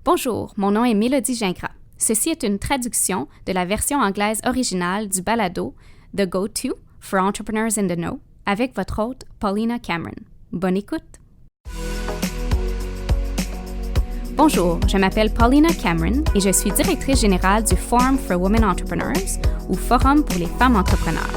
Bonjour, mon nom est Mélodie Gingras. Ceci est une traduction de la version anglaise originale du balado The Go-To for Entrepreneurs in the Know avec votre hôte Paulina Cameron. Bonne écoute! Bonjour, je m'appelle Paulina Cameron et je suis directrice générale du Forum for Women Entrepreneurs ou Forum pour les femmes entrepreneurs.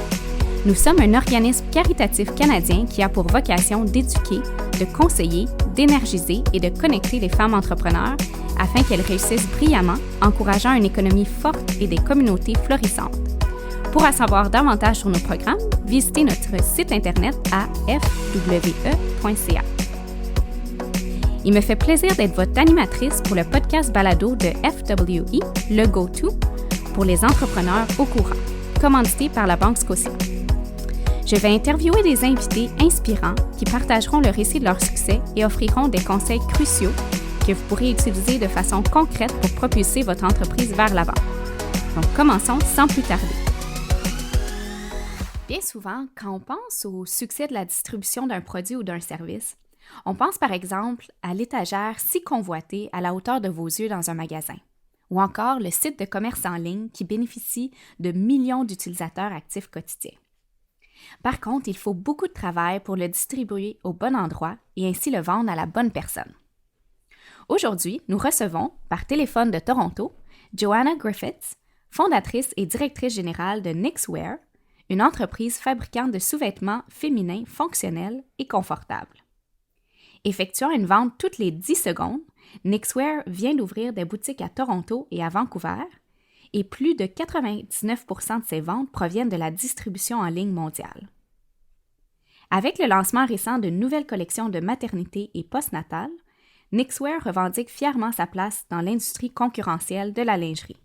Nous sommes un organisme caritatif canadien qui a pour vocation d'éduquer, de conseiller, d'énergiser et de connecter les femmes entrepreneurs afin qu'elles réussissent brillamment, encourageant une économie forte et des communautés florissantes. Pour en savoir davantage sur nos programmes, visitez notre site internet à fwe.ca. Il me fait plaisir d'être votre animatrice pour le podcast balado de FWE, le Go-To, pour les entrepreneurs au courant, commandité par la Banque Scotia. Je vais interviewer des invités inspirants qui partageront le récit de leur succès et offriront des conseils cruciaux que vous pourrez utiliser de façon concrète pour propulser votre entreprise vers l'avant. Donc, commençons sans plus tarder. Bien souvent, quand on pense au succès de la distribution d'un produit ou d'un service, on pense par exemple à l'étagère si convoitée à la hauteur de vos yeux dans un magasin, ou encore le site de commerce en ligne qui bénéficie de millions d'utilisateurs actifs quotidiens. Par contre, il faut beaucoup de travail pour le distribuer au bon endroit et ainsi le vendre à la bonne personne. Aujourd'hui, nous recevons, par téléphone de Toronto, Joanna Griffiths, fondatrice et directrice générale de Nixwear, une entreprise fabricante de sous-vêtements féminins fonctionnels et confortables. Effectuant une vente toutes les 10 secondes, Nixwear vient d'ouvrir des boutiques à Toronto et à Vancouver, et plus de 99% de ses ventes proviennent de la distribution en ligne mondiale. Avec le lancement récent de nouvelles collections de maternité et postnatal, Nixwear revendique fièrement sa place dans l'industrie concurrentielle de la lingerie.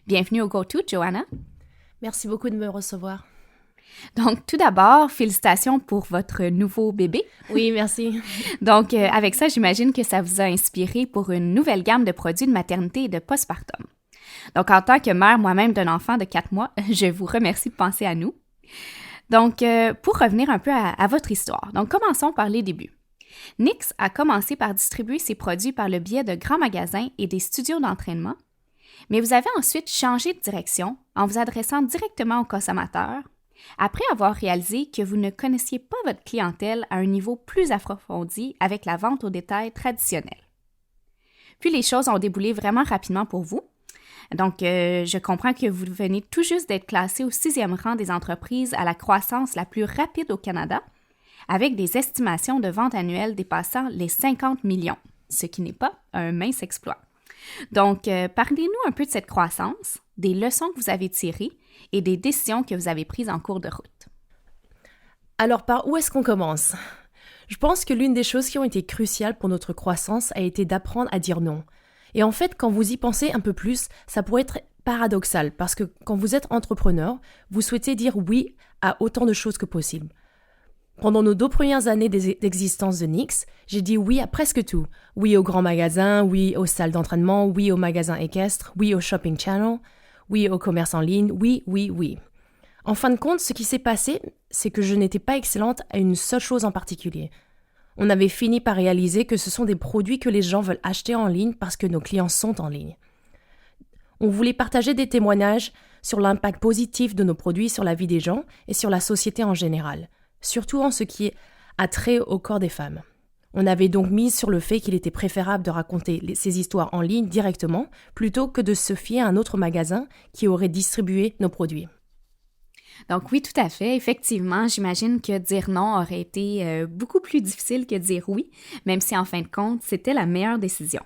Bienvenue au Go-To, Joanna. Merci beaucoup de me recevoir. Donc, tout d'abord, félicitations pour votre nouveau bébé. Oui, merci. Donc, avec ça, j'imagine que ça vous a inspiré pour une nouvelle gamme de produits de maternité et de postpartum. Donc, en tant que mère moi-même d'un enfant de 4 mois, je vous remercie de penser à nous. Donc, pour revenir un peu à votre histoire, donc commençons par les débuts. Nix a commencé par distribuer ses produits par le biais de grands magasins et des studios d'entraînement, mais vous avez ensuite changé de direction en vous adressant directement aux consommateurs, après avoir réalisé que vous ne connaissiez pas votre clientèle à un niveau plus approfondi avec la vente au détail traditionnelle. Puis les choses ont déboulé vraiment rapidement pour vous. Donc, je comprends que vous venez tout juste d'être classé au 6e rang des entreprises à la croissance la plus rapide au Canada, avec des estimations de ventes annuelles dépassant les 50 millions, ce qui n'est pas un mince exploit. Donc, parlez-nous un peu de cette croissance, des leçons que vous avez tirées et des décisions que vous avez prises en cours de route. Alors, par où est-ce qu'on commence? Je pense que l'une des choses qui ont été cruciales pour notre croissance a été d'apprendre à dire non. Et en fait, quand vous y pensez un peu plus, ça pourrait être paradoxal, parce que quand vous êtes entrepreneur, vous souhaitez dire oui à autant de choses que possible. Pendant nos 2 premières années d'existence de Nix, j'ai dit oui à presque tout. Oui aux grands magasins, oui aux salles d'entraînement, oui aux magasins équestres, oui au shopping channel, oui au commerce en ligne, oui, oui, oui. En fin de compte, ce qui s'est passé, c'est que je n'étais pas excellente à une seule chose en particulier. On avait fini par réaliser que ce sont des produits que les gens veulent acheter en ligne parce que nos clients sont en ligne. On voulait partager des témoignages sur l'impact positif de nos produits sur la vie des gens et sur la société en général, surtout en ce qui a trait au corps des femmes. On avait donc mis sur le fait qu'il était préférable de raconter ces histoires en ligne directement plutôt que de se fier à un autre magasin qui aurait distribué nos produits. Donc oui, tout à fait. Effectivement, j'imagine que dire non aurait été beaucoup plus difficile que dire oui, même si en fin de compte, c'était la meilleure décision.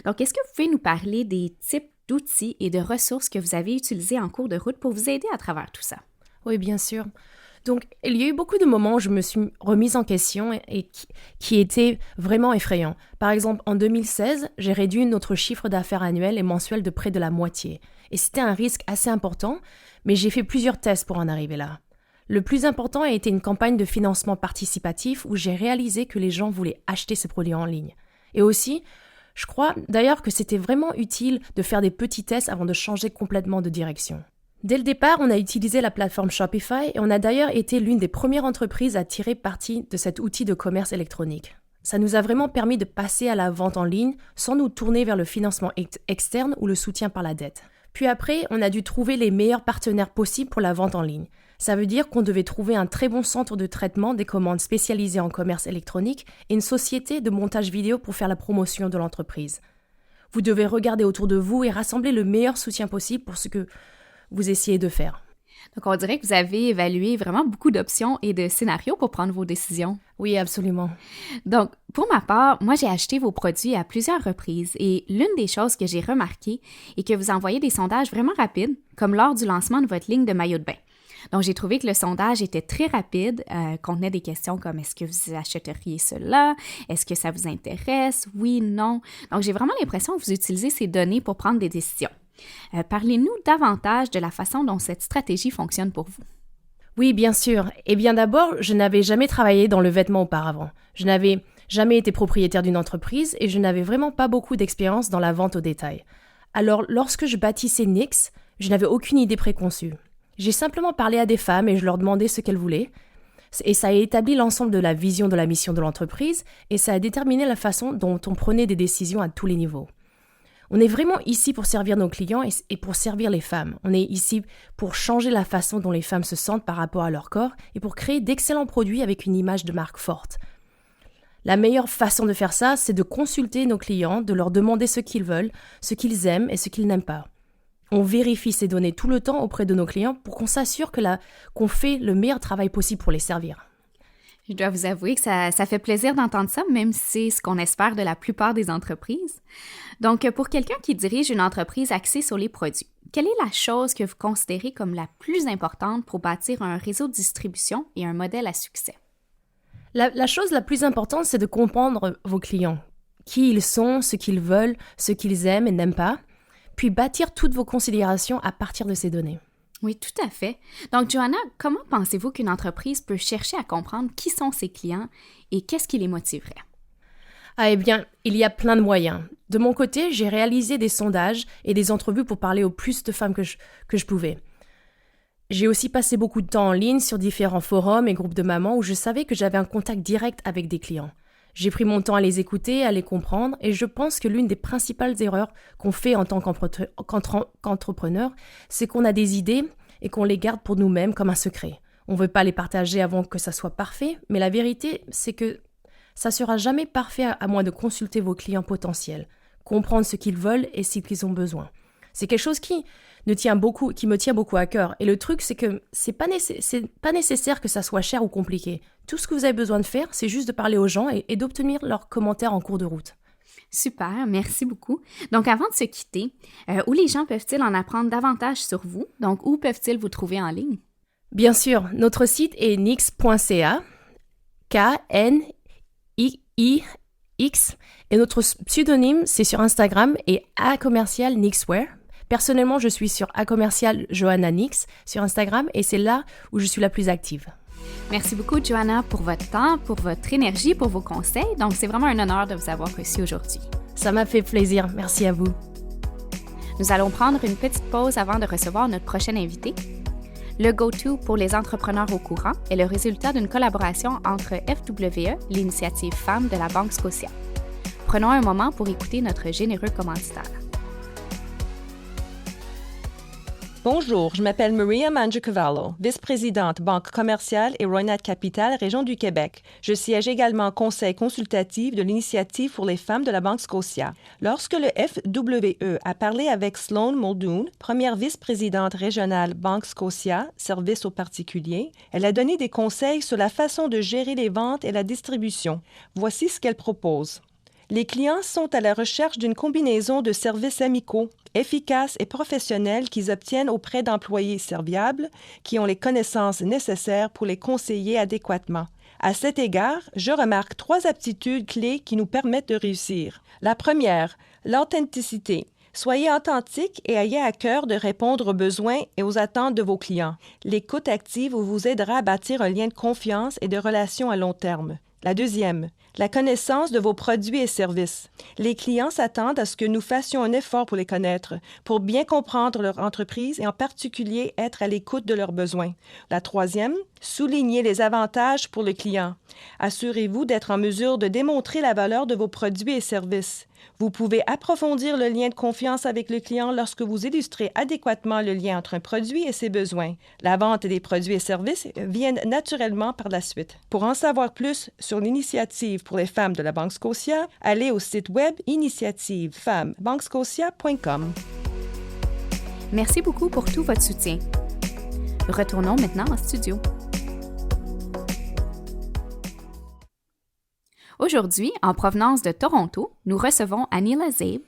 Donc, est-ce que vous pouvez nous parler des types d'outils et de ressources que vous avez utilisés en cours de route pour vous aider à travers tout ça? Oui, bien sûr. Donc, il y a eu beaucoup de moments où je me suis remise en question et qui étaient vraiment effrayants. Par exemple, en 2016, j'ai réduit notre chiffre d'affaires annuel et mensuel de près de la moitié. Et c'était un risque assez important, mais j'ai fait plusieurs tests pour en arriver là. Le plus important a été une campagne de financement participatif où j'ai réalisé que les gens voulaient acheter ces produits en ligne. Et aussi, je crois d'ailleurs que c'était vraiment utile de faire des petits tests avant de changer complètement de direction. Dès le départ, on a utilisé la plateforme Shopify et on a d'ailleurs été l'une des premières entreprises à tirer parti de cet outil de commerce électronique. Ça nous a vraiment permis de passer à la vente en ligne sans nous tourner vers le financement externe ou le soutien par la dette. Puis après, on a dû trouver les meilleurs partenaires possibles pour la vente en ligne. Ça veut dire qu'on devait trouver un très bon centre de traitement des commandes spécialisé en commerce électronique et une société de montage vidéo pour faire la promotion de l'entreprise. Vous devez regarder autour de vous et rassembler le meilleur soutien possible pour ce que vous essayez de faire. Donc, on dirait que vous avez évalué vraiment beaucoup d'options et de scénarios pour prendre vos décisions. Oui, absolument. Donc, pour ma part, moi, j'ai acheté vos produits à plusieurs reprises et l'une des choses que j'ai remarquées est que vous envoyez des sondages vraiment rapides, comme lors du lancement de votre ligne de maillot de bain. Donc, j'ai trouvé que le sondage était très rapide, contenait des questions comme « Est-ce que vous achèteriez cela? Est-ce que ça vous intéresse? Oui, non? » Donc, j'ai vraiment l'impression que vous utilisez ces données pour prendre des décisions. Parlez-nous davantage de la façon dont cette stratégie fonctionne pour vous. Oui, bien sûr. Eh bien d'abord, je n'avais jamais travaillé dans le vêtement auparavant. Je n'avais jamais été propriétaire d'une entreprise et je n'avais vraiment pas beaucoup d'expérience dans la vente au détail. Alors, lorsque je bâtissais NYX, je n'avais aucune idée préconçue. J'ai simplement parlé à des femmes et je leur demandais ce qu'elles voulaient. Et ça a établi l'ensemble de la vision de la mission de l'entreprise et ça a déterminé la façon dont on prenait des décisions à tous les niveaux. On est vraiment ici pour servir nos clients et pour servir les femmes. On est ici pour changer la façon dont les femmes se sentent par rapport à leur corps et pour créer d'excellents produits avec une image de marque forte. La meilleure façon de faire ça, c'est de consulter nos clients, de leur demander ce qu'ils veulent, ce qu'ils aiment et ce qu'ils n'aiment pas. On vérifie ces données tout le temps auprès de nos clients pour qu'on s'assure qu'on fait le meilleur travail possible pour les servir. Je dois vous avouer que ça fait plaisir d'entendre ça, même si c'est ce qu'on espère de la plupart des entreprises. Donc, pour quelqu'un qui dirige une entreprise axée sur les produits, quelle est la chose que vous considérez comme la plus importante pour bâtir un réseau de distribution et un modèle à succès? La chose la plus importante, c'est de comprendre vos clients, qui ils sont, ce qu'ils veulent, ce qu'ils aiment et n'aiment pas, puis bâtir toutes vos considérations à partir de ces données. Oui, tout à fait. Donc, Johanna, comment pensez-vous qu'une entreprise peut chercher à comprendre qui sont ses clients et qu'est-ce qui les motiverait? Eh bien, il y a plein de moyens. De mon côté, j'ai réalisé des sondages et des entrevues pour parler au plus de femmes que je pouvais. J'ai aussi passé beaucoup de temps en ligne sur différents forums et groupes de mamans où je savais que j'avais un contact direct avec des clients. J'ai pris mon temps à les écouter, à les comprendre, et je pense que l'une des principales erreurs qu'on fait en tant qu'entrepreneur, c'est qu'on a des idées et qu'on les garde pour nous-mêmes comme un secret. On ne veut pas les partager avant que ça soit parfait, mais la vérité, c'est que ça ne sera jamais parfait à moins de consulter vos clients potentiels, comprendre ce qu'ils veulent et ce qu'ils ont besoin. C'est quelque chose qui me tient beaucoup à cœur. Et le truc, c'est que c'est pas nécessaire que ça soit cher ou compliqué. Tout ce que vous avez besoin de faire, c'est juste de parler aux gens et d'obtenir leurs commentaires en cours de route. Super, merci beaucoup. Donc, avant de se quitter, où les gens peuvent-ils en apprendre davantage sur vous? Donc, où peuvent-ils vous trouver en ligne? Bien sûr, notre site est nyx.ca, KNIX, et notre pseudonyme, c'est sur Instagram et @nyxwear. Personnellement, je suis sur @Johanna Nyx sur Instagram et c'est là où je suis la plus active. Merci beaucoup, Johanna, pour votre temps, pour votre énergie, pour vos conseils. Donc, c'est vraiment un honneur de vous avoir reçu aujourd'hui. Ça m'a fait plaisir. Merci à vous. Nous allons prendre une petite pause avant de recevoir notre prochain invité. Le Go-To pour les entrepreneurs au courant est le résultat d'une collaboration entre FWE, l'initiative Femmes de la Banque Scotia. Prenons un moment pour écouter notre généreux commanditaire. Bonjour, je m'appelle Maria Mangiacavallo, vice-présidente Banque commerciale et Roynat Capital, Région du Québec. Je siège également conseil consultatif de l'Initiative pour les femmes de la Banque Scotia. Lorsque le FWE a parlé avec Sloan Muldoon, première vice-présidente régionale Banque Scotia, service aux particuliers, elle a donné des conseils sur la façon de gérer les ventes et la distribution. Voici ce qu'elle propose. Les clients sont à la recherche d'une combinaison de services amicaux, efficaces et professionnels qu'ils obtiennent auprès d'employés serviables qui ont les connaissances nécessaires pour les conseiller adéquatement. À cet égard, je remarque 3 aptitudes clés qui nous permettent de réussir. La première, l'authenticité. Soyez authentique et ayez à cœur de répondre aux besoins et aux attentes de vos clients. L'écoute active vous aidera à bâtir un lien de confiance et de relation à long terme. La deuxième, la connaissance de vos produits et services. Les clients s'attendent à ce que nous fassions un effort pour les connaître, pour bien comprendre leur entreprise et en particulier être à l'écoute de leurs besoins. La troisième, Soulignez les avantages pour le client. Assurez-vous d'être en mesure de démontrer la valeur de vos produits et services. Vous pouvez approfondir le lien de confiance avec le client lorsque vous illustrez adéquatement le lien entre un produit et ses besoins. La vente des produits et services viennent naturellement par la suite. Pour en savoir plus sur l'initiative pour les femmes de la Banque Scotia, allez au site web initiativefemmesbanquescotia.com. Merci beaucoup pour tout votre soutien. Retournons maintenant en studio. Aujourd'hui, en provenance de Toronto, nous recevons Anila Zeib,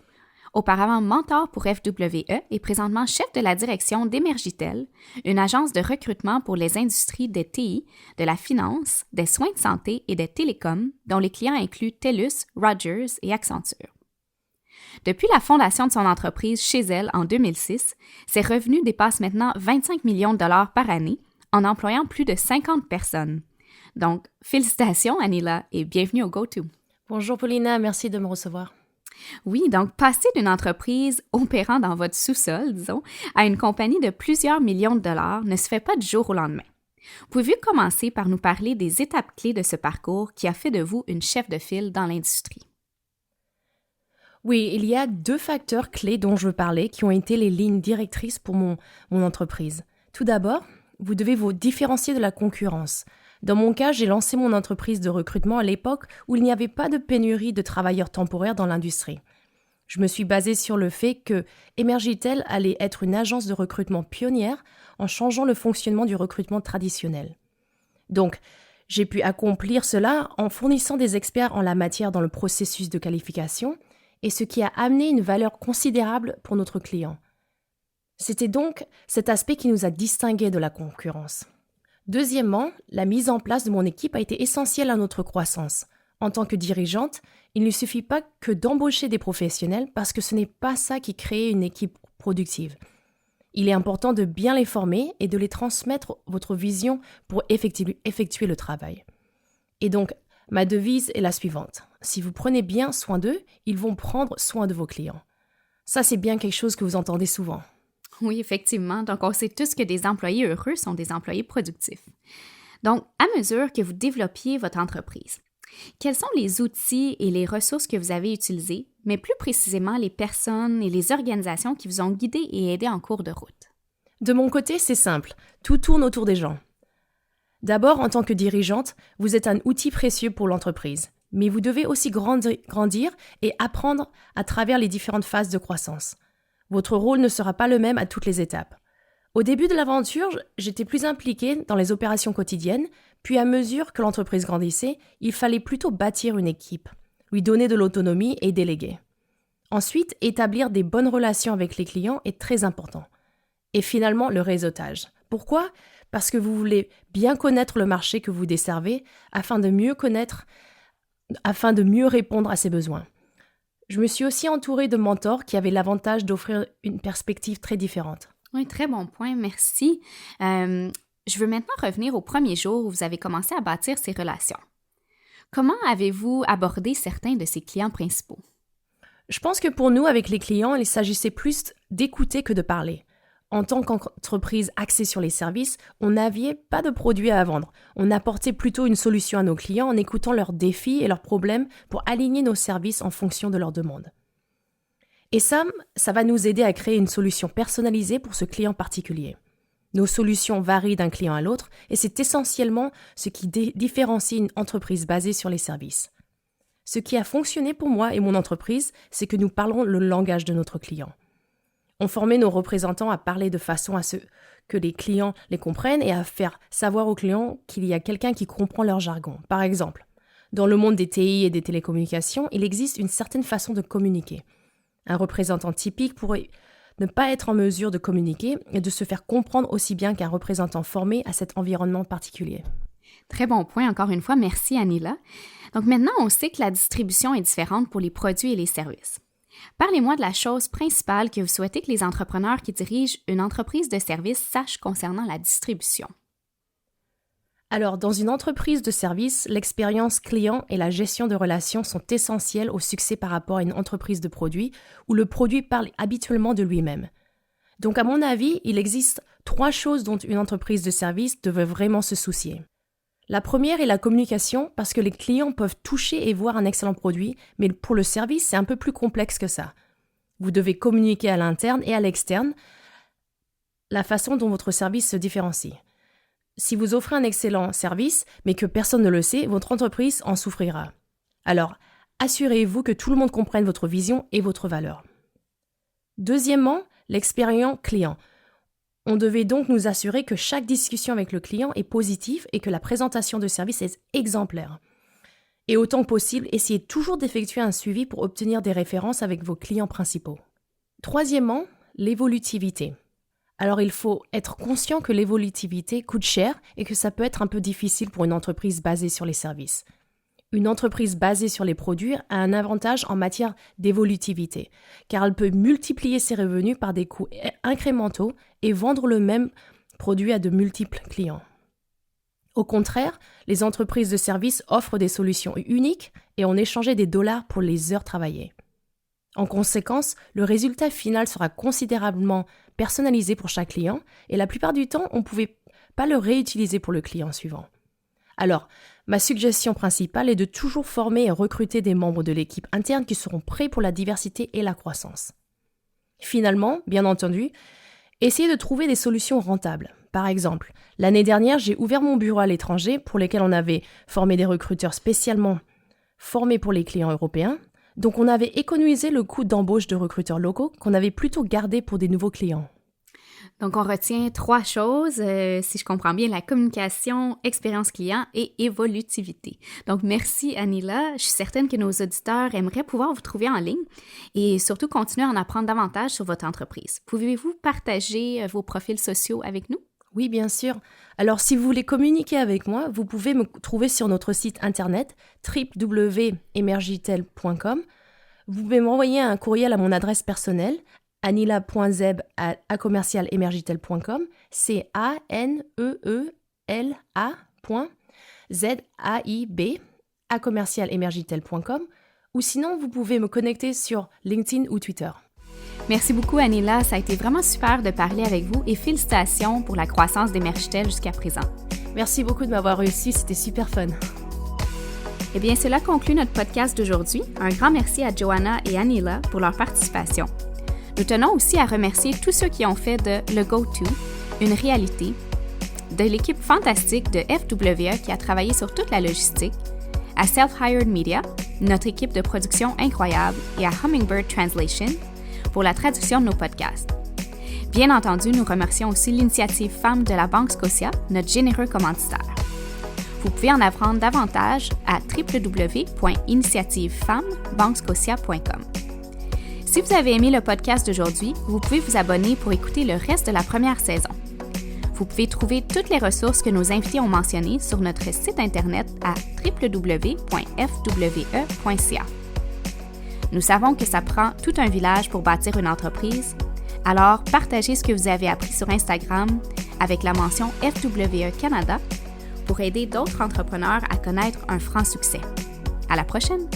auparavant mentor pour FWE et présentement chef de la direction d'Emergitel, une agence de recrutement pour les industries des TI, de la finance, des soins de santé et des télécoms, dont les clients incluent TELUS, Rogers et Accenture. Depuis la fondation de son entreprise chez elle en 2006, ses revenus dépassent maintenant 25 millions de dollars par année en employant plus de 50 personnes. Donc, félicitations Anila et bienvenue au GoTo. Bonjour Paulina, merci de me recevoir. Oui, donc passer d'une entreprise opérant dans votre sous-sol, disons, à une compagnie de plusieurs millions de dollars ne se fait pas du jour au lendemain. Pouvez-vous commencer par nous parler des étapes clés de ce parcours qui a fait de vous une chef de file dans l'industrie? Oui, il y a 2 facteurs clés dont je veux parler qui ont été les lignes directrices pour mon entreprise. Tout d'abord, vous devez vous différencier de la concurrence. Dans mon cas, j'ai lancé mon entreprise de recrutement à l'époque où il n'y avait pas de pénurie de travailleurs temporaires dans l'industrie. Je me suis basée sur le fait que Emergitel allait être une agence de recrutement pionnière en changeant le fonctionnement du recrutement traditionnel. Donc, j'ai pu accomplir cela en fournissant des experts en la matière dans le processus de qualification et ce qui a amené une valeur considérable pour notre client. C'était donc cet aspect qui nous a distingués de la concurrence. Deuxièmement, la mise en place de mon équipe a été essentielle à notre croissance. En tant que dirigeante, il ne suffit pas que d'embaucher des professionnels parce que ce n'est pas ça qui crée une équipe productive. Il est important de bien les former et de les transmettre votre vision pour effectuer le travail. Et donc, ma devise est la suivante. Si vous prenez bien soin d'eux, ils vont prendre soin de vos clients. Ça, c'est bien quelque chose que vous entendez souvent. Oui, effectivement. Donc, on sait tous que des employés heureux sont des employés productifs. Donc, à mesure que vous développiez votre entreprise, quels sont les outils et les ressources que vous avez utilisés, mais plus précisément les personnes et les organisations qui vous ont guidé et aidé en cours de route? De mon côté, c'est simple. Tout tourne autour des gens. D'abord, en tant que dirigeante, vous êtes un outil précieux pour l'entreprise, mais vous devez aussi grandir et apprendre à travers les différentes phases de croissance. Votre rôle ne sera pas le même à toutes les étapes. Au début de l'aventure, j'étais plus impliquée dans les opérations quotidiennes, puis à mesure que l'entreprise grandissait, il fallait plutôt bâtir une équipe, lui donner de l'autonomie et déléguer. Ensuite, établir des bonnes relations avec les clients est très important. Et finalement, le réseautage. Pourquoi ? Parce que vous voulez bien connaître le marché que vous desservez afin de mieux répondre à ses besoins. Je me suis aussi entourée de mentors qui avaient l'avantage d'offrir une perspective très différente. Oui, très bon point, merci. Je veux maintenant revenir au premier jour où vous avez commencé à bâtir ces relations. Comment avez-vous abordé certains de ces clients principaux? Je pense que pour nous, avec les clients, il s'agissait plus d'écouter que de parler. En tant qu'entreprise axée sur les services, on n'avait pas de produits à vendre. On apportait plutôt une solution à nos clients en écoutant leurs défis et leurs problèmes pour aligner nos services en fonction de leurs demandes. Et ça va nous aider à créer une solution personnalisée pour ce client particulier. Nos solutions varient d'un client à l'autre et c'est essentiellement ce qui différencie une entreprise basée sur les services. Ce qui a fonctionné pour moi et mon entreprise, c'est que nous parlons le langage de notre client. On formait nos représentants à parler de façon à ce que les clients les comprennent et à faire savoir aux clients qu'il y a quelqu'un qui comprend leur jargon. Par exemple, dans le monde des TI et des télécommunications, il existe une certaine façon de communiquer. Un représentant typique pourrait ne pas être en mesure de communiquer et de se faire comprendre aussi bien qu'un représentant formé à cet environnement particulier. Très bon point, encore une fois, merci Anila. Donc maintenant, on sait que la distribution est différente pour les produits et les services. Parlez-moi de la chose principale que vous souhaitez que les entrepreneurs qui dirigent une entreprise de services sachent concernant la distribution. Alors, dans une entreprise de services, l'expérience client et la gestion de relations sont essentielles au succès par rapport à une entreprise de produits où le produit parle habituellement de lui-même. Donc à mon avis, il existe 3 choses dont une entreprise de service devrait vraiment se soucier. La première est la communication, parce que les clients peuvent toucher et voir un excellent produit, mais pour le service, c'est un peu plus complexe que ça. Vous devez communiquer à l'interne et à l'externe la façon dont votre service se différencie. Si vous offrez un excellent service, mais que personne ne le sait, votre entreprise en souffrira. Alors, assurez-vous que tout le monde comprenne votre vision et votre valeur. Deuxièmement, l'expérience client. On devait donc nous assurer que chaque discussion avec le client est positive et que la présentation de service est exemplaire. Et autant que possible, essayez toujours d'effectuer un suivi pour obtenir des références avec vos clients principaux. Troisièmement, l'évolutivité. Alors il faut être conscient que l'évolutivité coûte cher et que ça peut être un peu difficile pour une entreprise basée sur les services. Une entreprise basée sur les produits a un avantage en matière d'évolutivité, car elle peut multiplier ses revenus par des coûts incrémentaux et vendre le même produit à de multiples clients. Au contraire, les entreprises de services offrent des solutions uniques et on échangeait des dollars pour les heures travaillées. En conséquence, le résultat final sera considérablement personnalisé pour chaque client et la plupart du temps, on ne pouvait pas le réutiliser pour le client suivant. Alors, ma suggestion principale est de toujours former et recruter des membres de l'équipe interne qui seront prêts pour la diversité et la croissance. Finalement, bien entendu, essayez de trouver des solutions rentables. Par exemple, l'année dernière, j'ai ouvert mon bureau à l'étranger pour lesquels on avait formé des recruteurs spécialement formés pour les clients européens. Donc on avait économisé le coût d'embauche de recruteurs locaux qu'on avait plutôt gardé pour des nouveaux clients. Donc, on retient 3 choses, si je comprends bien, la communication, expérience client et évolutivité. Donc, merci Anila. Je suis certaine que nos auditeurs aimeraient pouvoir vous trouver en ligne et surtout continuer à en apprendre davantage sur votre entreprise. Pouvez-vous partager vos profils sociaux avec nous? Oui, bien sûr. Alors, si vous voulez communiquer avec moi, vous pouvez me trouver sur notre site internet www.emergitel.com. Vous pouvez m'envoyer un courriel à mon adresse personnelle anila.zeb@commercialemergitel.com, CANEELA.ZAIB@commercialemergitel.com, ou sinon vous pouvez me connecter sur LinkedIn ou Twitter. Merci beaucoup Anila, ça a été vraiment super de parler avec vous et félicitations pour la croissance d'Emergitel jusqu'à présent. Merci beaucoup de m'avoir reçu, c'était super fun. Eh bien, cela conclut notre podcast d'aujourd'hui. Un grand merci à Joanna et Anila pour leur participation. Nous tenons aussi à remercier tous ceux qui ont fait de Le Go-To une réalité, de l'équipe fantastique de FWE qui a travaillé sur toute la logistique, à Self-Hired Media, notre équipe de production incroyable, et à Hummingbird Translation pour la traduction de nos podcasts. Bien entendu, nous remercions aussi l'Initiative Femmes de la Banque Scotia, notre généreux commanditaire. Vous pouvez en apprendre davantage à www.initiativefemmesbanquescotia.com. Si vous avez aimé le podcast d'aujourd'hui, vous pouvez vous abonner pour écouter le reste de la première saison. Vous pouvez trouver toutes les ressources que nos invités ont mentionnées sur notre site internet à www.fwe.ca. Nous savons que ça prend tout un village pour bâtir une entreprise, alors partagez ce que vous avez appris sur Instagram avec la mention FWE Canada pour aider d'autres entrepreneurs à connaître un franc succès. À la prochaine!